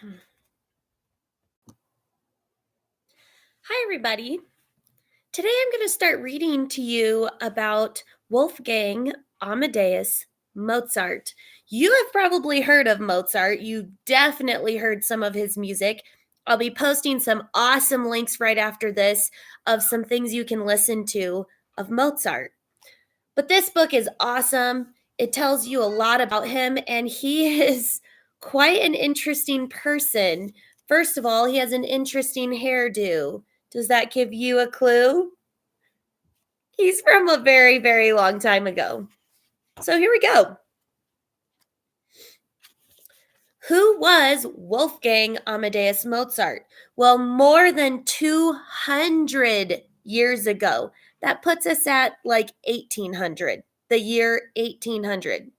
Hi, everybody. Today I'm going to start reading to you about Wolfgang Amadeus Mozart. You have probably heard of Mozart. You definitely heard some of his music. I'll be posting some awesome links right after this of some things you can listen to of Mozart. But this book is awesome. It tells you a lot about him, and he is quite an interesting person. First of all, he has an interesting hairdo. Does that give you a clue? He's from a very, very long time ago. So here we go. Who was Wolfgang Amadeus Mozart? Well, more than 200 years ago. That puts us at like 1800, the year 1800.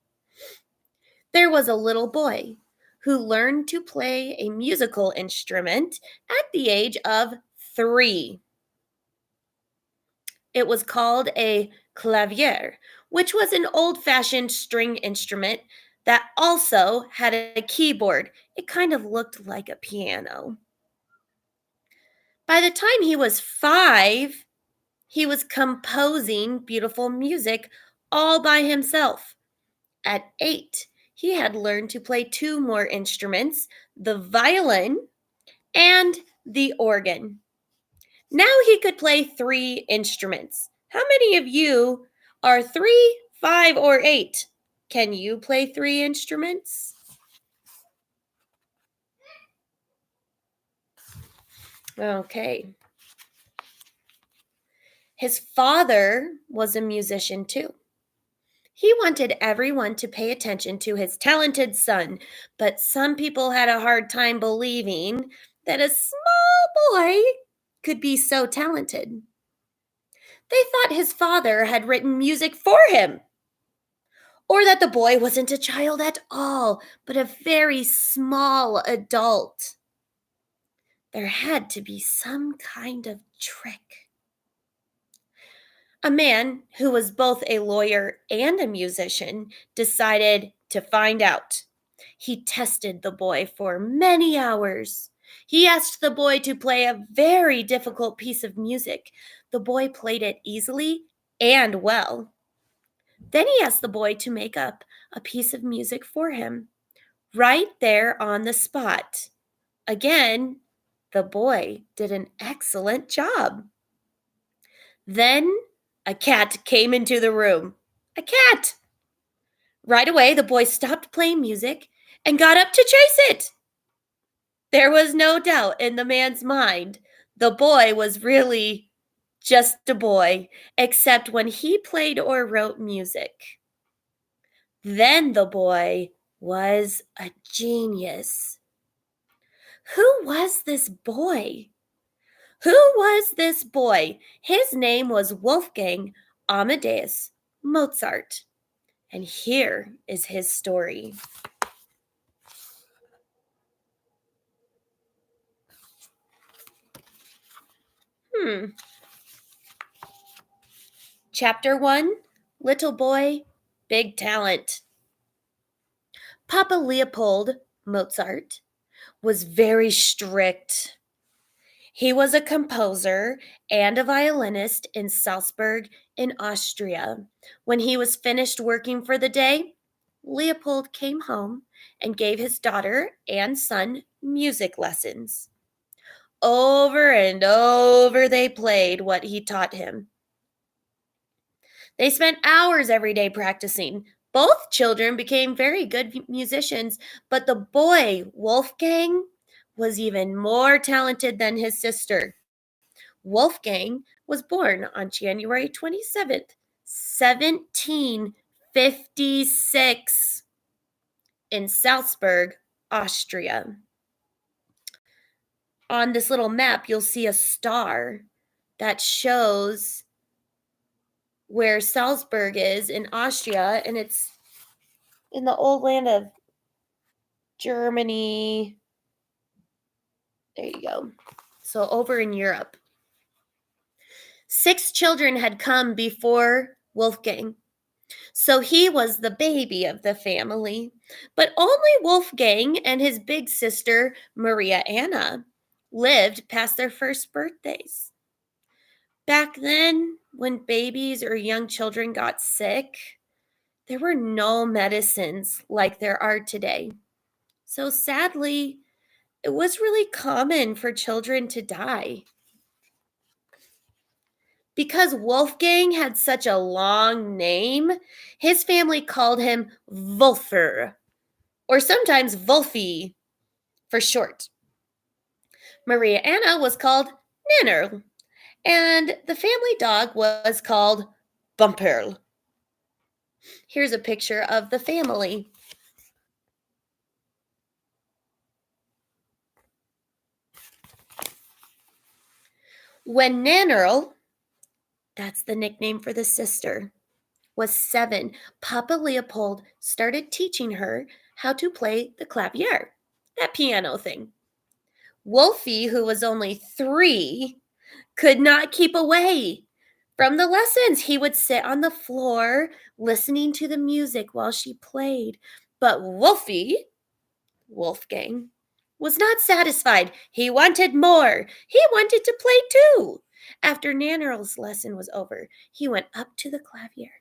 There was a little boy who learned to play a musical instrument at the age of 3. It was called a clavier, which was an old fashioned string instrument that also had a keyboard. It kind of looked like a piano. By the time he was 5, he was composing beautiful music all by himself. At 8, he had learned to play 2 more instruments, the violin and the organ. Now he could play 3 instruments. How many of you are 3, 5, or 8? Can you play 3 instruments? Okay. His father was a musician too. He wanted everyone to pay attention to his talented son, but some people had a hard time believing that a small boy could be so talented. They thought his father had written music for him, or that the boy wasn't a child at all, but a very small adult. There had to be some kind of trick. A man who was both a lawyer and a musician decided to find out. He tested the boy for many hours. He asked the boy to play a very difficult piece of music. The boy played it easily and well. Then he asked the boy to make up a piece of music for him, right there on the spot. Again, the boy did an excellent job. Then a cat came into the room. A cat! Right away, the boy stopped playing music and got up to chase it. There was no doubt in the man's mind. The boy was really just a boy, except when he played or wrote music. Then the boy was a genius. Who was this boy? Who was this boy? His name was Wolfgang Amadeus Mozart. And here is his story. Chapter 1, Little Boy, Big Talent. Papa Leopold Mozart was very strict. He was a composer and a violinist in Salzburg in Austria. When he was finished working for the day, Leopold came home and gave his daughter and son music lessons. Over and over they played what he taught him. They spent hours every day practicing. Both children became very good musicians, but the boy, Wolfgang, was even more talented than his sister. Wolfgang was born on January 27th, 1756, in Salzburg, Austria. On this little map, you'll see a star that shows where Salzburg is in Austria, and it's in the old land of Germany. There you go. So over in Europe. 6 children had come before Wolfgang. So he was the baby of the family. But only Wolfgang and his big sister, Maria Anna, lived past their first birthdays. Back then, when babies or young children got sick, there were no medicines like there are today. So sadly, it was really common for children to die. Because Wolfgang had such a long name, his family called him Wolfer, or sometimes Wolfie for short. Maria Anna was called Nannerl, and the family dog was called Bumperl. Here's a picture of the family. When Nannerl, that's the nickname for the sister, was 7, Papa Leopold started teaching her how to play the clavier, that piano thing. Wolfie, who was only 3, could not keep away from the lessons. He would sit on the floor listening to the music while she played. But Wolfgang, was not satisfied. He wanted more. He wanted to play too. After Nannerl's lesson was over, he went up to the clavier.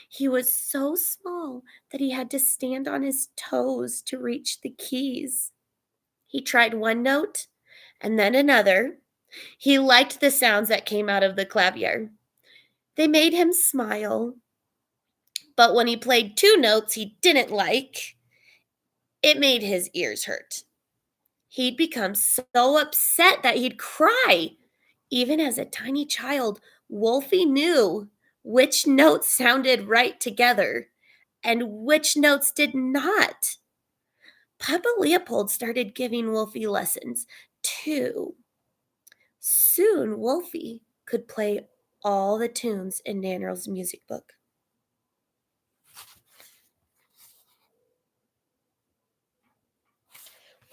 He was so small that he had to stand on his toes to reach the keys. He tried one note and then another. He liked the sounds that came out of the clavier. They made him smile, but when he played 2 notes he didn't like, it made his ears hurt. He'd become so upset that he'd cry. Even as a tiny child, Wolfie knew which notes sounded right together and which notes did not. Papa Leopold started giving Wolfie lessons too. Soon, Wolfie could play all the tunes in Nannerl's music book.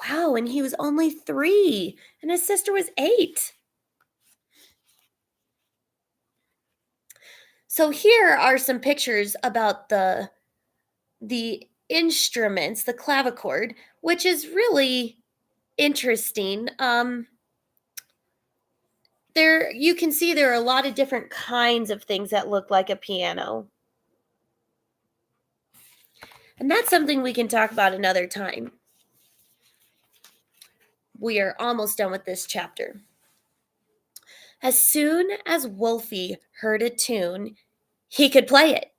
Wow, and he was only 3, and his sister was 8. So here are some pictures about the instruments, the clavichord, which is really interesting. There you can see there are a lot of different kinds of things that look like a piano. And that's something we can talk about another time. We are almost done with this chapter. As soon as Wolfie heard a tune, he could play it.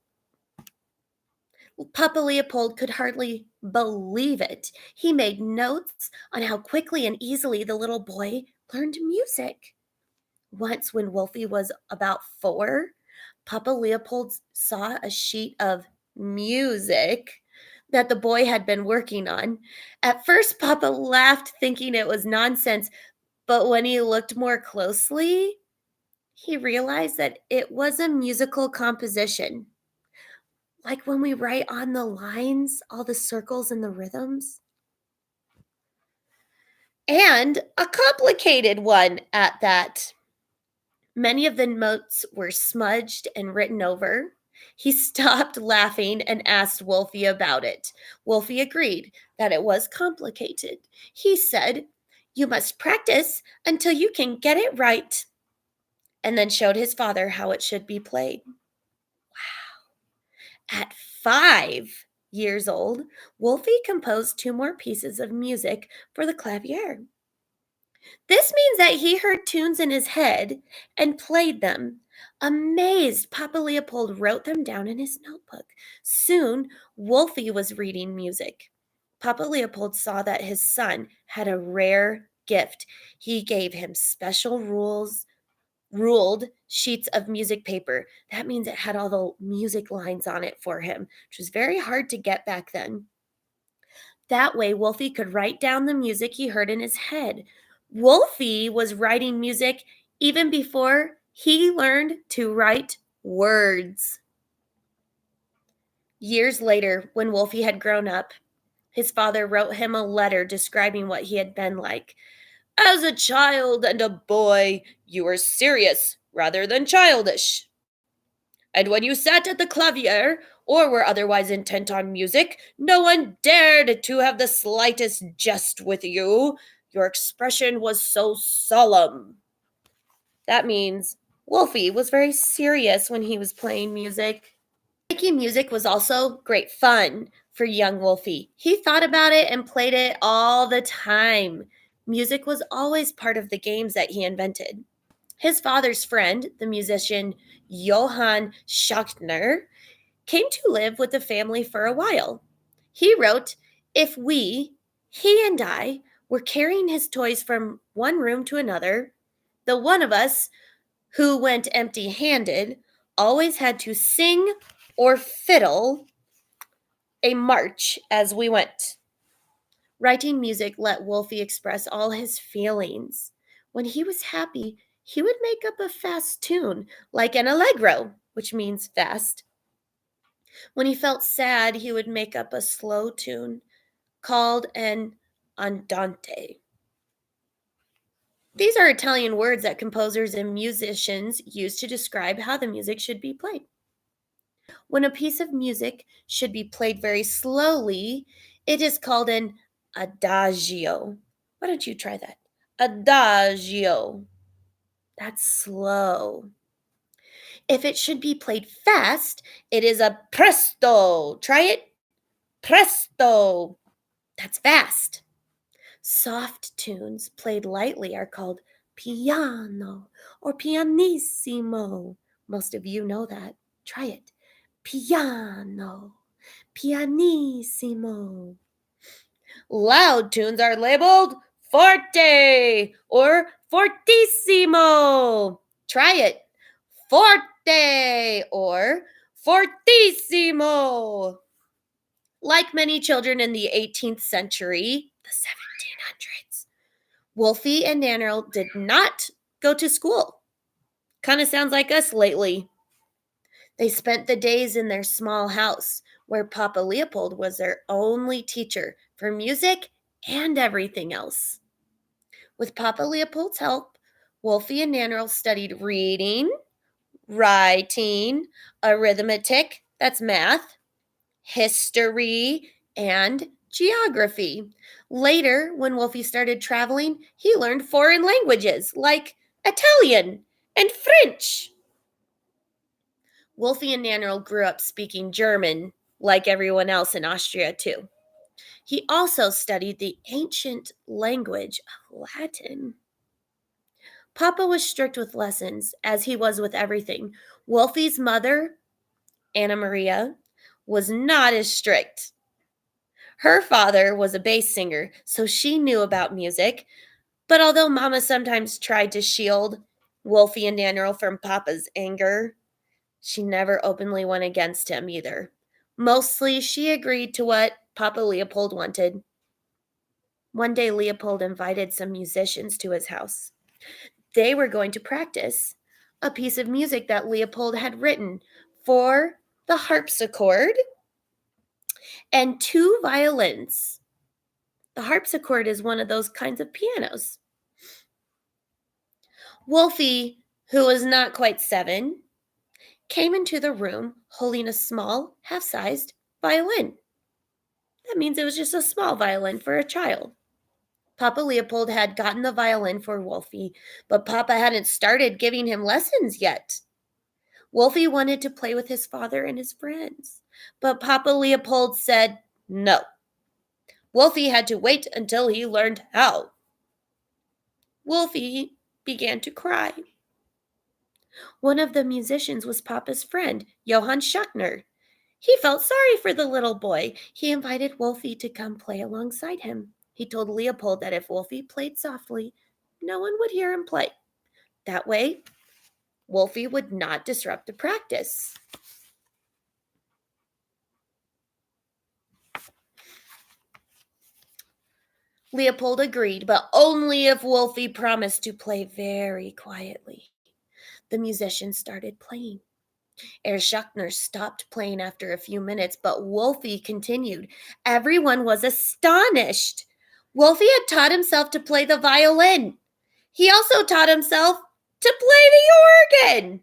Papa Leopold could hardly believe it. He made notes on how quickly and easily the little boy learned music. Once, when Wolfie was about 4, Papa Leopold saw a sheet of music that the boy had been working on. At first, Papa laughed, thinking it was nonsense, but when he looked more closely, he realized that it was a musical composition. Like when we write on the lines, all the circles and the rhythms. And a complicated one at that. Many of the notes were smudged and written over. He stopped laughing and asked Wolfie about it. Wolfie agreed that it was complicated. He said, "You must practice until you can get it right," and then showed his father how it should be played. At 5 years old, Wolfie composed 2 more pieces of music for the clavier. This means that he heard tunes in his head and played them. Amazed, Papa Leopold wrote them down in his notebook. Soon, Wolfie was reading music. Papa Leopold saw that his son had a rare gift. He gave him special ruled sheets of music paper. That means it had all the music lines on it for him, which was very hard to get back then. That way, Wolfie could write down the music he heard in his head. Wolfie was writing music even before he learned to write words. Years later, when Wolfie had grown up, his father wrote him a letter describing what he had been like. "As a child and a boy, you were serious rather than childish. And when you sat at the clavier, or were otherwise intent on music, no one dared to have the slightest jest with you. Your expression was so solemn. That means Wolfie was very serious when he was playing music. Making music was also great fun for young Wolfie. He thought about it and played it all the time. Music was always part of the games that he invented. His father's friend, the musician Johann Schachtner, came to live with the family for a while. He wrote, if he and I, were carrying his toys from one room to another, the one of us who went empty handed always had to sing or fiddle a march as we went. Writing music let Wolfie express all his feelings. When he was happy, he would make up a fast tune, like an allegro, which means fast. When he felt sad, he would make up a slow tune called an andante. These are Italian words that composers and musicians use to describe how the music should be played. When a piece of music should be played very slowly, it is called an adagio. Why don't you try that? Adagio. That's slow. If it should be played fast, it is a presto. Try it. Presto. That's fast. Soft tunes played lightly are called piano or pianissimo. Most of you know that. Try it. Piano, pianissimo. Loud tunes are labeled forte or fortissimo. Try it. Forte or fortissimo. Like many children in the 18th century, the 1700s, Wolfie and Daniel did not go to school. Kind of sounds like us lately. They spent the days in their small house, where Papa Leopold was their only teacher for music and everything else. With Papa Leopold's help, Wolfie and Daniel studied reading, writing, arithmetic, that's math, history, and geography. Later, when Wolfie started traveling, he learned foreign languages like Italian and French. Wolfie and Daniel grew up speaking German like everyone else in Austria, too. He also studied the ancient language of Latin. Papa was strict with lessons, as he was with everything. Wolfie's mother, Anna Maria, was not as strict. Her father was a bass singer, so she knew about music. But although Mama sometimes tried to shield Wolfie and Daniel from Papa's anger, she never openly went against him either. Mostly, she agreed to what Papa Leopold wanted. One day, Leopold invited some musicians to his house. They were going to practice a piece of music that Leopold had written for the harpsichord and two violins. The harpsichord is one of those kinds of pianos. Wolfie, who was not quite 7, came into the room holding a small, half-sized violin. That means it was just a small violin for a child. Papa Leopold had gotten the violin for Wolfie, but Papa hadn't started giving him lessons yet. Wolfie wanted to play with his father and his friends, but Papa Leopold said no. Wolfie had to wait until he learned how. Wolfie began to cry. One of the musicians was Papa's friend, Johann Schachtner. He felt sorry for the little boy. He invited Wolfie to come play alongside him. He told Leopold that if Wolfie played softly, no one would hear him play. That way, Wolfie would not disrupt the practice. Leopold agreed, but only if Wolfie promised to play very quietly. The musicians started playing. Herr Schachtner stopped playing after a few minutes, but Wolfie continued. Everyone was astonished. Wolfie had taught himself to play the violin. He also taught himself to play the organ.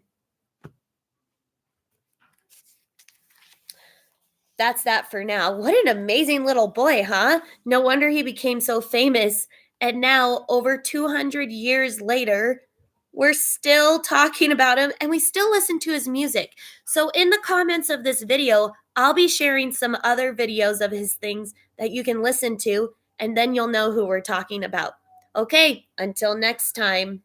that's that for now. What an amazing little boy, huh? No wonder he became so famous. And now, over 200 years later, we're still talking about him and we still listen to his music. So, in the comments of this video, I'll be sharing some other videos of his things that you can listen to, and then you'll know who we're talking about. Okay, until next time.